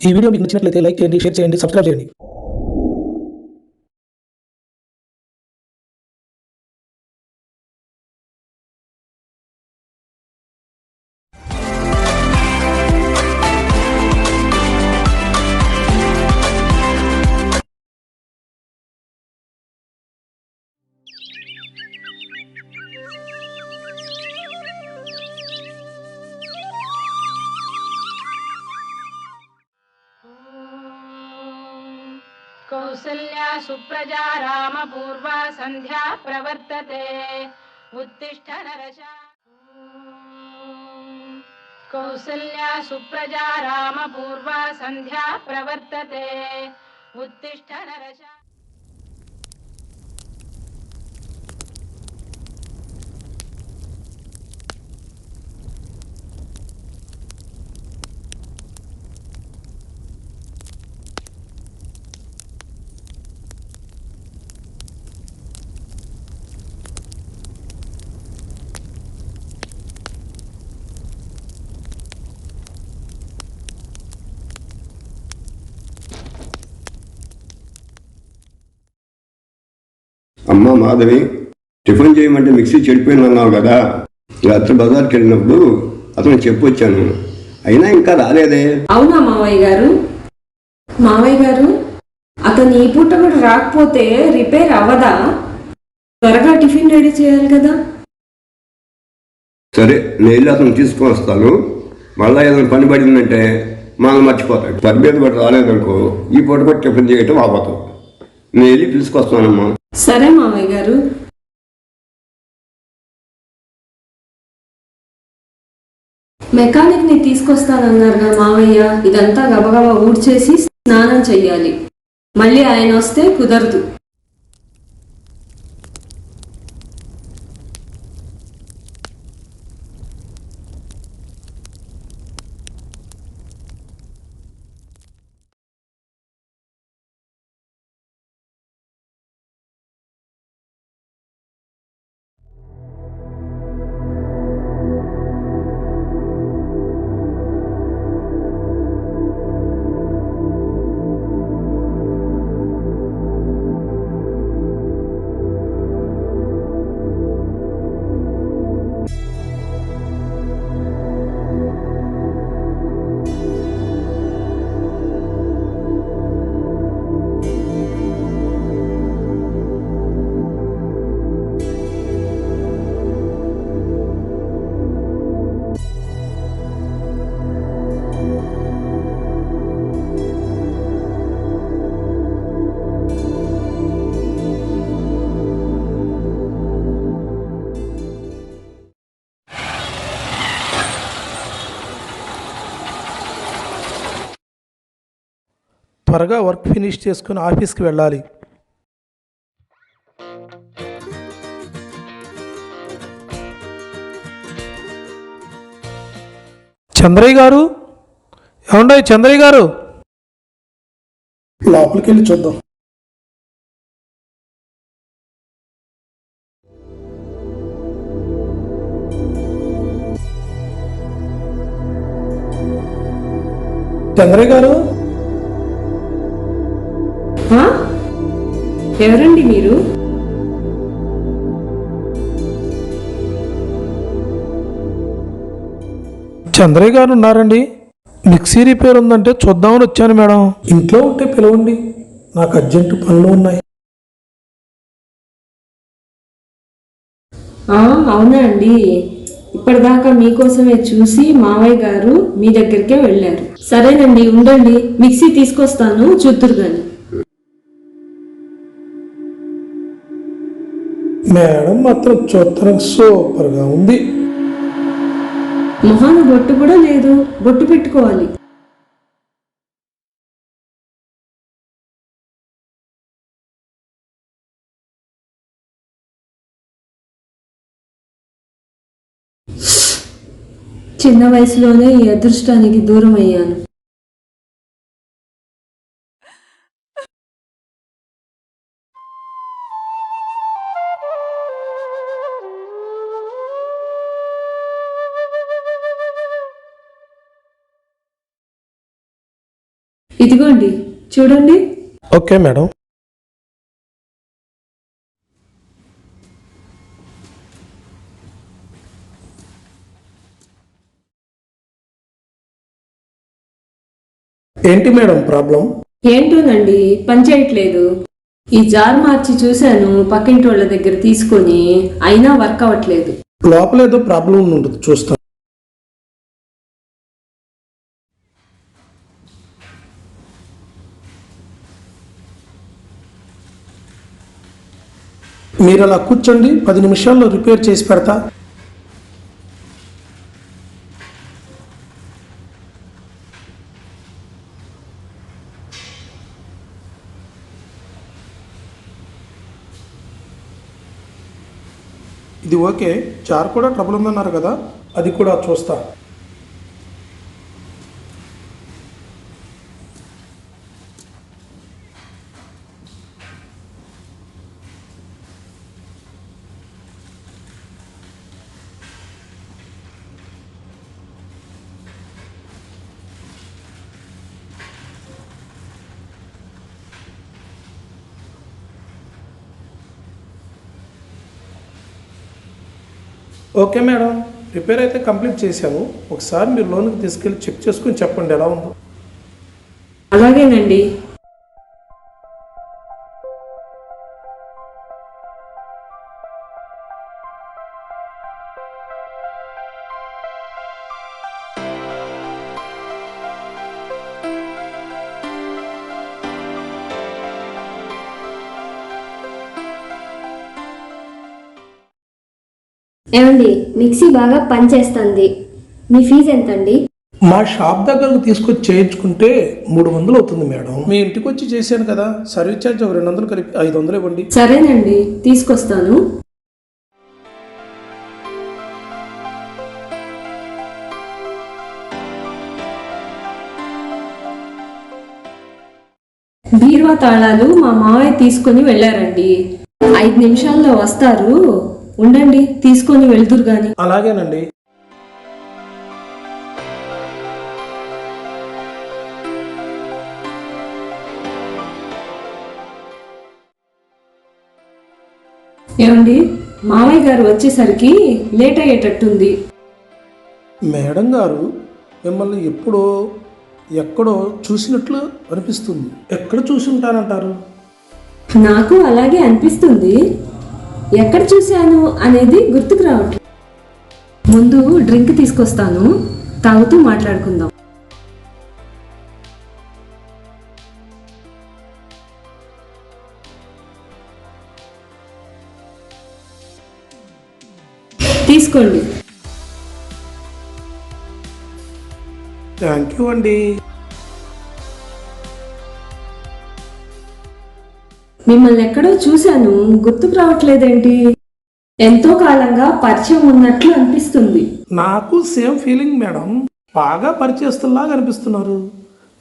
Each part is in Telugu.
ఈ వీడియో మీకు నచ్చినట్లయితే లైక్ చేయండి, షేర్ చేయండి, సబ్స్క్రైబ్ చేయండి. कौसल्या सुप्रजा रामपूर्वा संध्या प्रवर्तते उत्तिष्ठ नरशार्दूल। कौसल्या सुप्रजा रामपूर्वा संध्या प्रवर्तते उत्तिष्ठ नरशार्दूल। అమ్మ మాధవి, టిఫిన్ చేయమంటే మిక్సీ చెడిపోయిందన్నావు కదా. రాత్రి బజార్కి వెళ్ళినప్పుడు అతను చెప్పొచ్చాను, అయినా ఇంకా రాలేదే. అవునా మావయ్య గారు అతను ఈ పూట కూడా రాకపోతే రిపేర్ అవ్వదా? త్వరగా టిఫిన్ రెడీ చేయాలి కదా. సరే, నేను అతను తీసుకొని వస్తాను. మళ్ళా ఏదైనా పని పడిందంటే మనం మర్చిపోతాడు. పని మీద పడి రాలేదనుకో, ఈ పూట కూడా టిఫిన్ చేయటం ఆపతాం. నేను వెళ్ళి తీసుకొస్తానమ్మా. సరే మావయ్య గారు. మెకానిక్ ని తీసుకొస్తానన్నారుగా మావయ్య, ఇదంతా గబగబా ఊడ్చేసి స్నానం చెయ్యాలి. మళ్ళీ ఆయన వస్తే కుదరదు. త్వరగా వర్క్ ఫినిష్ చేసుకుని ఆఫీస్కి వెళ్ళాలి. చంద్రయ్య గారు, ఏమండీ చంద్రయ్య గారు? లోపలికి వెళ్ళి చూద్దాం. చంద్రయ్య గారు, ఎవరండి మీరు? చంద్రయ్య గారు ఉన్నారండి. మిక్సీ రిపేర్ ఉందంటే చూద్దామని వచ్చాను మేడం. ఇంట్లో ఉంటే పిలవండి, నాకు అర్జెంటు పనులు ఉన్నాయి. అవునా అండి, ఇప్పటిదాకా మీకోసమే చూసి మావయ్య గారు మీ దగ్గరికే వెళ్ళారు. సరేనండి, ఉండండి, మిక్సీ తీసుకొస్తాను, చూద్దురు గాని. మేడం మాత్రం చూడటానికి సూపర్గా ఉంది. మొహాన బొట్టు కూడా లేదు, బొట్టు పెట్టుకోవాలి. చిన్న వయసులోనే ఈ అదృష్టానికి దూరం అయ్యాను. ఇదిగోండి చూడండి. Okay madam. ఏంటి మేడం ప్రాబ్లం? ఏంటోనండి పని చేయట్లేదు. ఈ జార్ మార్చి చూశాను పక్కింటి వాళ్ళ దగ్గర తీసుకొని, అయినా వర్క్ అవ్వట్లేదు. లోపల ఏదో ప్రాబ్లం ఉంటుంది, చూస్తాను. మీరు అలా కూర్చోండి, 10 నిమిషాల్లో రిపేర్ చేసి పెడతా. ఇది ఓకే. జార్ కూడా ట్రబుల్ ఉందన్నారు కదా, అది కూడా చూస్తా. ఓకే మేడం, రిపేర్ అయితే కంప్లీట్ చేశాను. ఒకసారి మీరు లోన్కి తీసుకెళ్ళి చెక్ చేసుకుని చెప్పండి ఎలా ఉందో. అలాగేనండి. ఏమండి, మిక్సీ బాగా పనిచేస్తుంది. మీ ఫీజు ఎంతండి? మా షాప్ దగ్గరకు తీసుకొచ్చి చేయించుకుంటే 300 అవుతుంది మేడం. మీ ఇంటికి వచ్చి చేశాను కదా, సర్వీస్ ఛార్జ్ ఒక 200 కలిపి 500 ఇవ్వండి. సరేనండి, తీసుకొస్తాను. బీరువా తాళాలు మా మావయ్య తీసుకొని వెళ్ళారండి. 5 నిమిషాల్లో వస్తారు. ఉండండి, తీసుకొని వెళ్తురు గాని. అలాగేనండి. ఏమండి, మావయ్య గారు వచ్చేసరికి లేట్ అయ్యేటట్టుంది. మేడం గారు మిమ్మల్ని ఎప్పుడో ఎక్కడో చూసినట్లు అనిపిస్తుంది. ఎక్కడ చూసి ఉంటానంటారు? నాకు అలాగే అనిపిస్తుంది. ఎక్కడ చూశాను అనేది గుర్తుకు రావట్లేదు. ముందు డ్రింక్ తీసుకొస్తాను, తాగుతూ మాట్లాడుకుందాం. తీసుకోండి. థ్యాంక్ యూ అండి. మిమ్మల్ని ఎక్కడో చూశాను, గుర్తుకు రావట్లేదేంటి? ఎంతో కాలంగా పరిచయం ఉన్నట్లు అనిపిస్తుంది. నాకు సేమ్ ఫీలింగ్ మేడం. బాగా పరిచయస్తుల్లాగా అనిపిస్తున్నారు.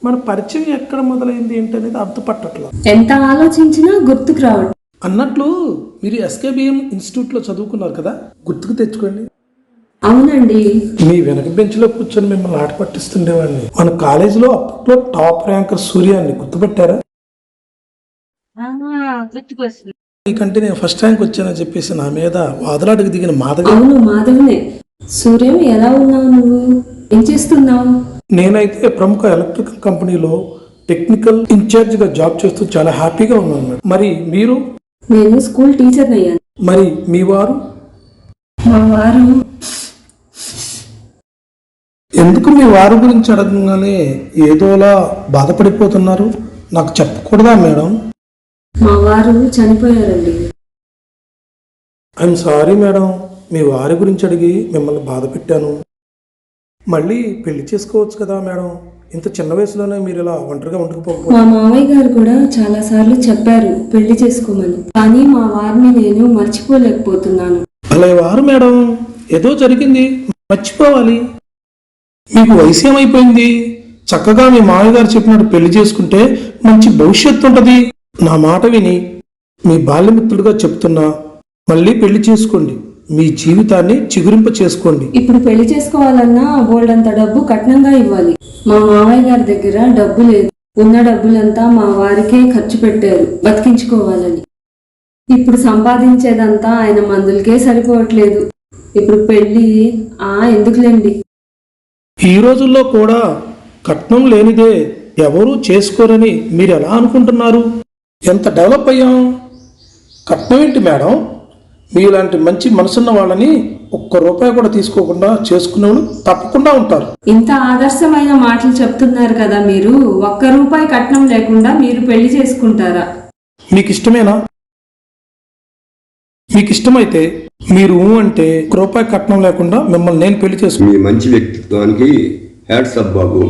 మన పరిచయం ఎక్కడ మొదలైంది ఏంటనేది అర్థపట్టట్లా. ఎంత ఆలోచించినా గుర్తుకు రావట్లేదు. అన్నట్లు మీరు ఎస్కేబిఎం ఇన్స్టిట్యూట్లో చదువుకున్నారు కదా, గుర్తుకు తెచ్చుకోండి. అవునండి. మీ వెనక బెంచ్లో కూర్చొని మిమ్మల్ని ఆట పట్టిస్తుండేవాడిని. మన కాలేజీలో అప్పట్లో టాప్ ర్యాంకర్ సూర్యాన్ని గుర్తుపెట్టారా? నీకంటే నేను ఫస్ట్ ర్యాంక్ వచ్చానని చెప్పేసి నా మీద వాదలాటకు దిగిన మాధవి. అవును, మాధవనే. సూర్యం, ఎలా ఉన్నావు నువ్వు? ఏం చేస్తున్నావు? నేనైతే ప్రముఖ ఎలక్ట్రికల్ కంపెనీలో టెక్నికల్ ఇన్ఛార్జిగా జాబ్ చేస్తూ చాలా హ్యాపీగా ఉన్నాను మేడం. మరి మీరు? నేను స్కూల్ టీచర్ అయ్యాను. మరి మీ వారు? మా వారు ఎందుకు మీ వారి గురించి అడగగానే ఏదోలా బాధపడిపోతున్నారు? నాకు చెప్పకూడదా మేడం? మా వారు చనిపోయారండి. ఐఎమ్ సారీ మేడం, మీ వారి గురించి అడిగి మిమ్మల్ని బాధ పెట్టాను. మళ్ళీ పెళ్లి చేసుకోవచ్చు కదా మేడం. ఇంత చిన్న వయసులోనే మీరు ఇలా ఒంటరిగా ఉండకపోతే. మా మామయ్య గారు కూడా చాలా సార్లు చెప్పారు పెళ్లి చేసుకోమని, కానీ మా వారిని నేను మర్చిపోలేకపోతున్నాను. అలా వారు మేడం, ఏదో జరిగింది, మర్చిపోవాలి. మీకు వయసు ఏమైపోయింది? చక్కగా మీ మామయ్య గారు చెప్పినట్టు పెళ్లి చేసుకుంటే మంచి భవిష్యత్తు ఉంటుంది. నా మాట విని మీ బాల్యమిత్రుడిగా చెప్తున్నా, మళ్ళీ పెళ్లి చేసుకోండి. మీ జీవితాన్ని చిగురింప చేసుకోండి. ఇప్పుడు పెళ్లి చేసుకోవాలన్నా బోల్డంత డబ్బు కట్నంగా ఇవ్వాలి. మా మామయ్య గారి దగ్గర డబ్బు లేదు. ఉన్న డబ్బులంతా మా వారికే ఖర్చు పెట్టారు బతికించుకోవాలని. ఇప్పుడు సంపాదించేదంతా ఆయన మందులకే సరిపోవట్లేదు. ఇప్పుడు పెళ్ళి ఎందుకులేండి. ఈ రోజుల్లో కూడా కట్నం లేనిదే ఎవరూ చేసుకోరని మీరు ఎలా అనుకుంటున్నారు? ఎంత డెవలప్ అయ్యాం. కట్నం ఏంటి మేడం? మీలాంటి మంచి మనసున్న వాళ్ళని ఒక్క రూపాయి కూడా తీసుకోకుండా చేసుకునేవాళ్ళు తప్పకుండా ఉంటారు. ఇంత ఆదర్శమైన మాటలు చెప్తున్నారు కదా మీరు. ఒక్క రూపాయి కట్నం లేకుండా మీరు పెళ్లి చేసుకుంటారా? మీకు ఇష్టమేనా? మీకు ఇష్టమైతే మీరు అంటే ఒక్క రూపాయి కట్నం లేకుండా మిమ్మల్ని నేను పెళ్లి చేసుకున్నాను. మీ మంచి వ్యక్తిత్వానికి హ్యాట్స్ అప్ బాబు.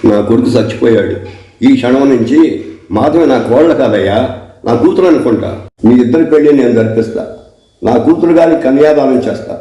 నా కొడుకు చచ్చిపోయాడు. ఈ క్షణం నుంచి మాధవి నా కోళ్ళ కాదయ్యా, నా కూతురు అనుకుంటా. మీ ఇద్దరి పెళ్లి నేను జరిపిస్తా. నా కూతురు గారికి కన్యాదానం చేస్తా.